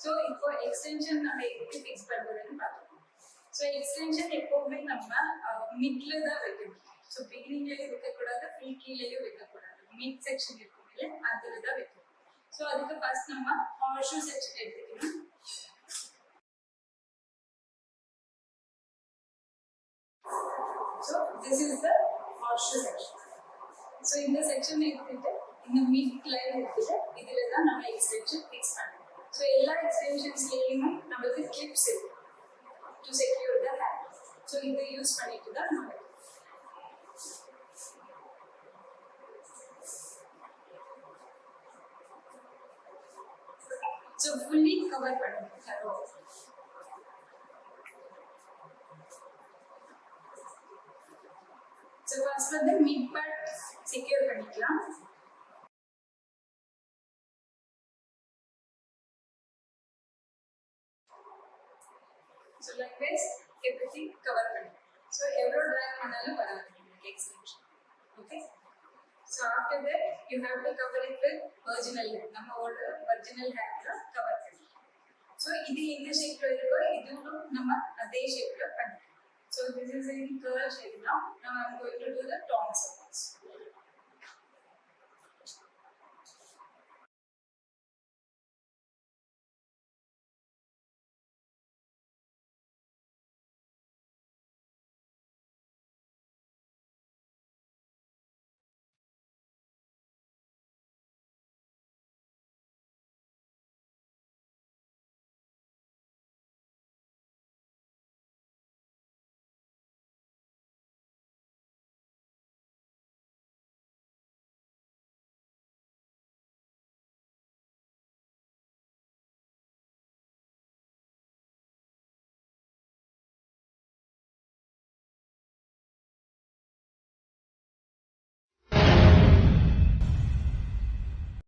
So இப்போ extension நம்ம எப்படி fix பண்றதுன்னு பார்க்கலாம். So extension எப்பவுமே நம்ம midல தான் வைக்கணும். So beginningலயே வைக்க கூடாது, full கீழேயும் வைக்க கூடாது. mid section இருக்குல்ல அதுல தான் வைக்கணும். So அதுக்கு first நம்ம horseshoe section எடுத்துக்கணும். So this is the horseshoe section. So in the section எடுத்துட்டு இந்த mid line எடுத்துட்டு இதுல தான் நம்ம extension fix பண்ணணும். So எல்லா extensionsலயும் நமக்கு clips இருக்கு to secure the hand. So இதை யூஸ் பண்ணிட்டு தான் நம்ம so fully cover பண்ணணும். So first வந்து mid part secure பண்ணிக்கலாம். So like this, everything cover பண்ணணும். So எவ்வளோ drag பண்ணாலும் வராது extension. Okay. So after that, you have to cover it with virginal hair. நம்மளோட virginal hair cover பண்ணணும். So இது எந்த shape இருக்கோ இதுவும் நம்ம அதே shape பண்ணிக்கலாம். So this is in curl shape now. Now I am going to do the tongs.